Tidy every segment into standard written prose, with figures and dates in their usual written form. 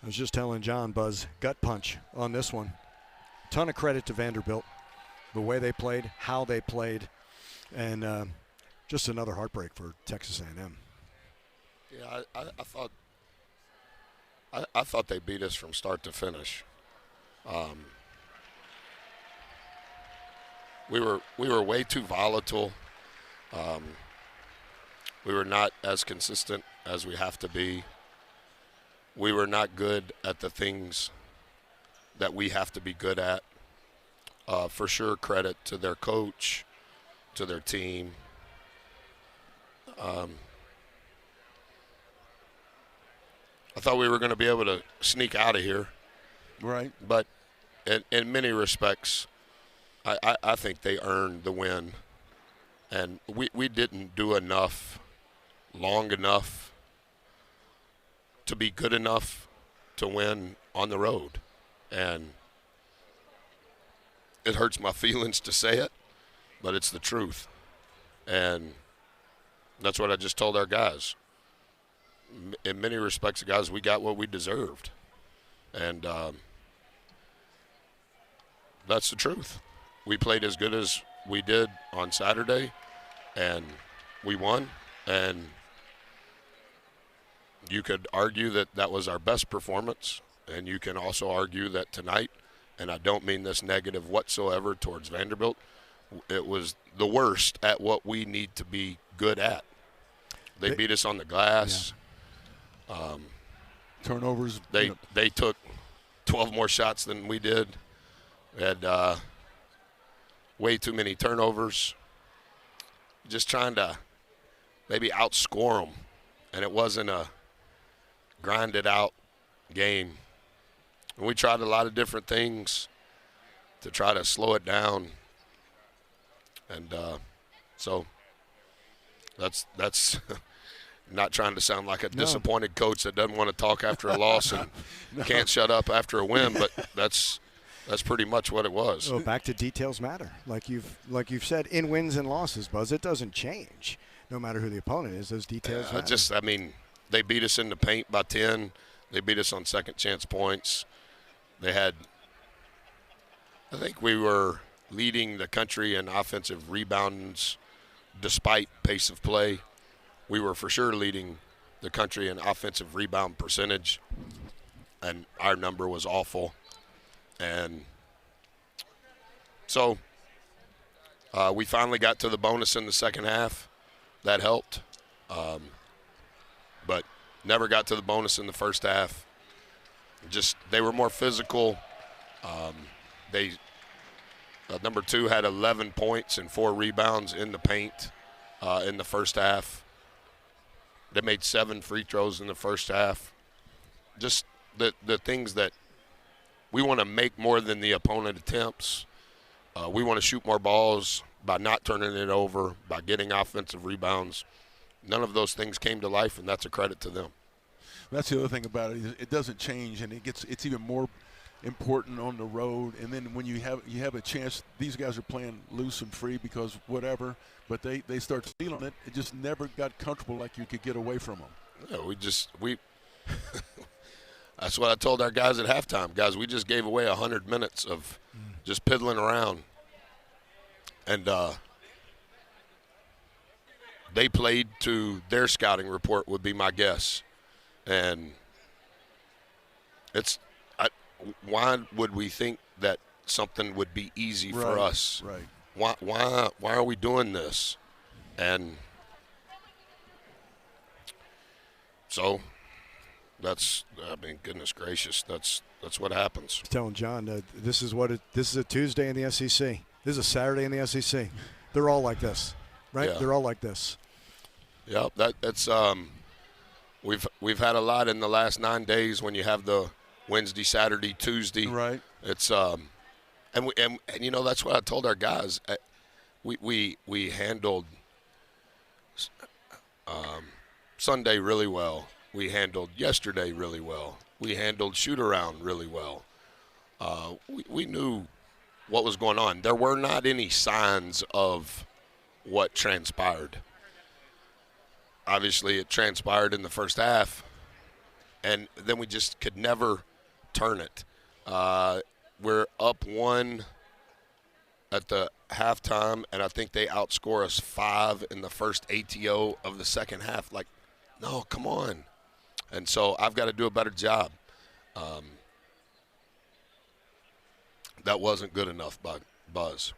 was just telling John, Buzz, gut punch on this one. Ton of credit to Vanderbilt, the way they played, how they played, and just another heartbreak for Texas A&M. Yeah, I thought they beat us from start to finish. We were way too volatile. We were not as consistent as we have to be. We were not good at the things that we have to be good at. For sure, credit to their coach, to their team. I thought we were going to be able to sneak out of here. Right. But in many respects, I think they earned the win. And we didn't do enough, long enough, to be good enough to win on the road. And it hurts my feelings to say it, but it's the truth. And that's what I just told our guys. In many respects, guys, we got what we deserved. And that's the truth. We played as good as we did on Saturday, and we won. And you could argue that that was our best performance, and you can also argue that tonight, and I don't mean this negative whatsoever towards Vanderbilt, it was the worst at what we need to be good at. They beat us on the glass. Yeah. Turnovers. They took 12 more shots than we did. We had way too many turnovers. Just trying to maybe outscore them. And it wasn't a grinded out game. And we tried a lot of different things to try to slow it down. And so that's not trying to sound like a disappointed coach that doesn't want to talk after a loss and can't shut up after a win, but that's pretty much what it was. Well, back to details matter. Like you've said, in wins and losses, Buzz, it doesn't change no matter who the opponent is. Those details matter. They beat us in the paint by 10. They beat us on second chance points. They had, I think we were leading the country in offensive rebounds despite pace of play. We were for sure leading the country in offensive rebound percentage, and our number was awful. And so we finally got to the bonus in the second half. That helped. But never got to the bonus in the first half. They were more physical. Number 2 had 11 points and 4 rebounds in the paint in the first half. They made 7 free throws in the first half. Just the things that we want to make more than the opponent attempts. We want to shoot more balls by not turning it over, by getting offensive rebounds. None of those things came to life, and that's a credit to them. That's the other thing about it. It doesn't change, and it's even more important on the road. And then when you have a chance, these guys are playing loose and free because whatever, but they start stealing it. It just never got comfortable like you could get away from them. Yeah, that's what I told our guys at halftime. Guys, we just gave away 100 minutes of just piddling around. And they played to their scouting report would be my guess. And why would we think that something would be easy for us? Right. Why are we doing this? And so goodness gracious, that's what happens. Telling John, this is a Tuesday in the SEC. This is a Saturday in the SEC. They're all like this, right? Yeah. They're all like this. Yeah, that's we've had a lot in the last 9 days when you have the Wednesday, Saturday, Tuesday. Right. It's and you know that's what I told our guys. We handled Sunday really well. We handled yesterday really well. We handled shoot-around really well. We knew what was going on. There were not any signs of what transpired. Obviously, it transpired in the first half, and then we just could never turn it. We're up 1 at the halftime, and I think they outscore us 5 in the first ATO of the second half. Like, no, come on. And so I've got to do a better job. That wasn't good enough, Buzz.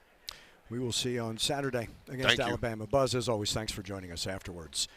We will see you on Saturday against Alabama. Buzz, as always, thanks for joining us afterwards.